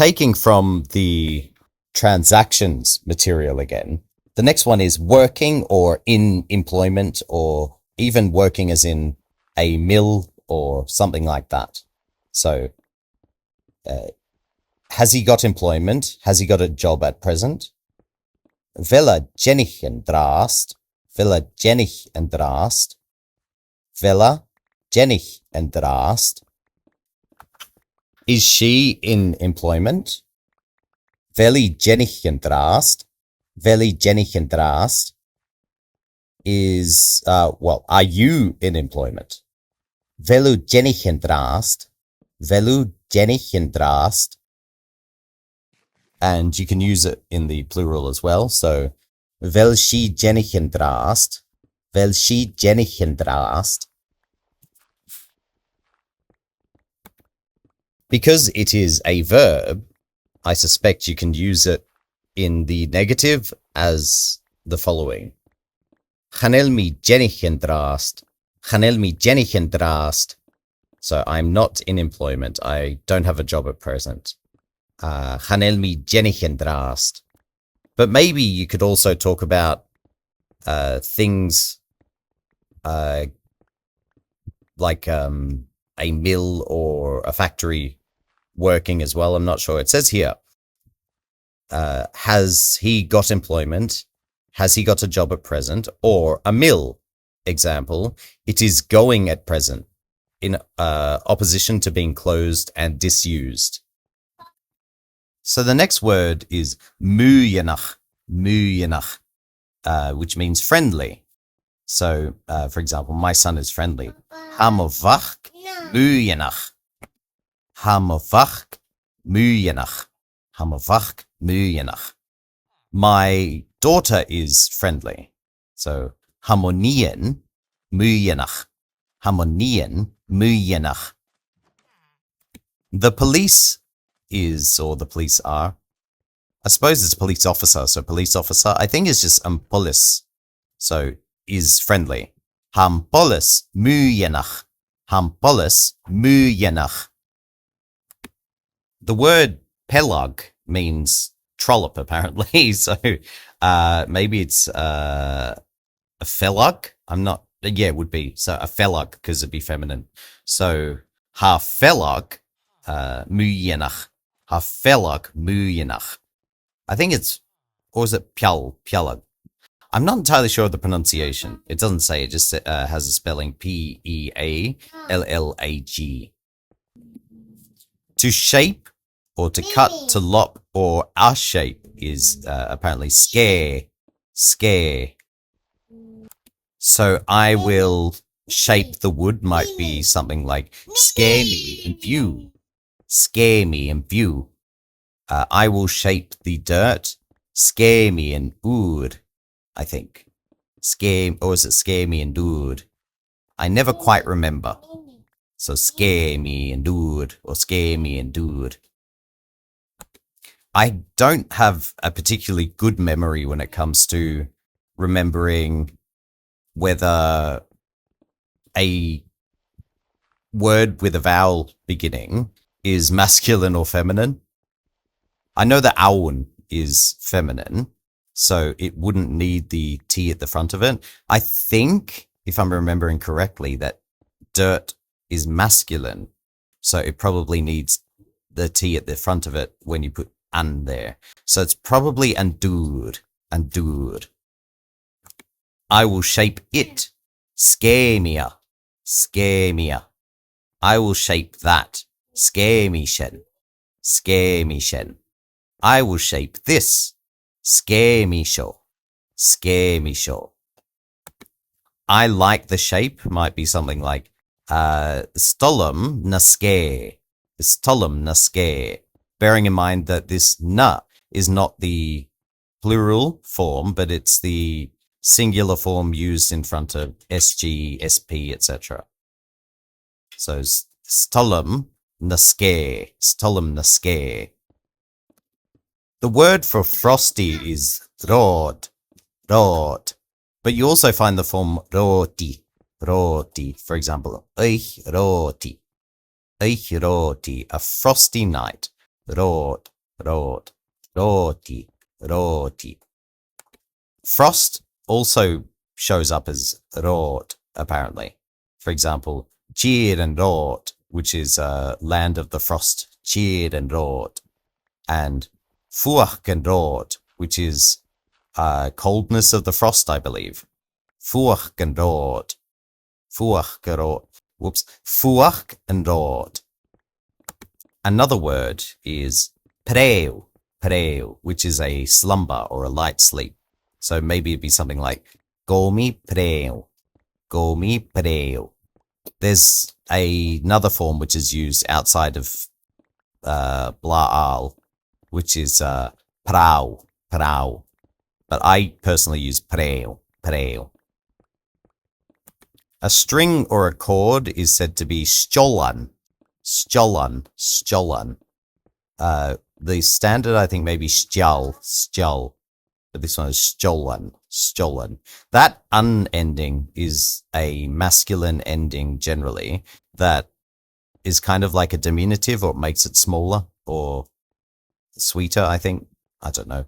taking from the transactions material again, the next one is working or in employment, or even working as in a mill or something like that. So, has he got employment? Has he got a job at present? Vela jenich en draast. Vela jenich en draast. Vela jenich en draast. Is she in employment? Veli jenich en draast. Veli jenich en draast is, are you in employment? Velu jenich en draast. Velu jenich en draast. And you can use it in the plural as well. So, vel she jenich en draast. Vel she jenich en draast. Because it is a verb, I suspect you can use it in the negative as the following. Chanel mi jenich en draast. Chanel mi jenich en draast. So I'm not in employment. I don't have a job at present. Chanel mi jenich en draast. But maybe you could also talk about things like a mill or a factory working as well. I'm not sure. It says here, has he got employment? Has he got a job at present? Or a mill, example, it is going at present, in opposition to being closed and disused. So the next word is muyenach, muyenach, which means friendly. So, for example, my son is friendly. Hamovach muyenach. Hamovach muyenach. Hamovach muyenach. My daughter is friendly. So, harmonien muyenach. Harmonien muyenach. The police is, or the police are, I suppose it's police officer. So police officer, I think it's just polis. So is friendly. Polis muyenach. Polis muyenach. The word pelag means trollop, apparently. So maybe it's a felag. I'm not, yeah, it would be. So a felag, because it'd be feminine. So felag muyenach. Felag muyenach. I think it's, or is it pialag? I'm not entirely sure of the pronunciation. It doesn't say, it just has a spelling Peallag. To shape, or to cut, to lop, or a shape is apparently scare. So I will shape the wood might be something like scare me in view. Scare me in view. I will shape the dirt. Scare me in ood, I think. Scare, or is it scare me in dood? I never quite remember. So scare me in dood, or scare me in dood. I don't have a particularly good memory when it comes to remembering whether a word with a vowel beginning is masculine or feminine. I know that aun is feminine, so it wouldn't need the T at the front of it. I think, if I'm remembering correctly, that dirt is masculine, so it probably needs the T at the front of it when you put an there. So it's probably andood. I will shape it. Scamia. I will shape that. Scamishen. I will shape this. Scamisho. I like the shape might be something like stolum naske. Bearing in mind that this na is not the plural form, but it's the singular form used in front of SG, SP, etc. So stolum naske. The word for frosty is rod. But you also find the form roti. For example, eich roti, a frosty night, rod. rot, roti, roti. Frost also shows up as rot, apparently. For example, Cheer and Rot, which is land of the frost, Cheer and Rot, and Fuach and Rot, which is coldness of the frost, I believe. Fuach and Rot, Fuach and Rot. Whoops, Fuach and Rot. Another word is preu, preu, which is a slumber or a light sleep. So maybe it'd be something like gomi preu, gomi preu. There's another form which is used outside of blaal, which is prau, prau. But I personally use preu, preu. A string or a chord is said to be stjolan, stjolan, stjolan. The standard, I think, maybe stjal, stjal. But this one is stjolan, stjolan. That unending is a masculine ending generally that is kind of like a diminutive or makes it smaller or sweeter, I think. I don't know.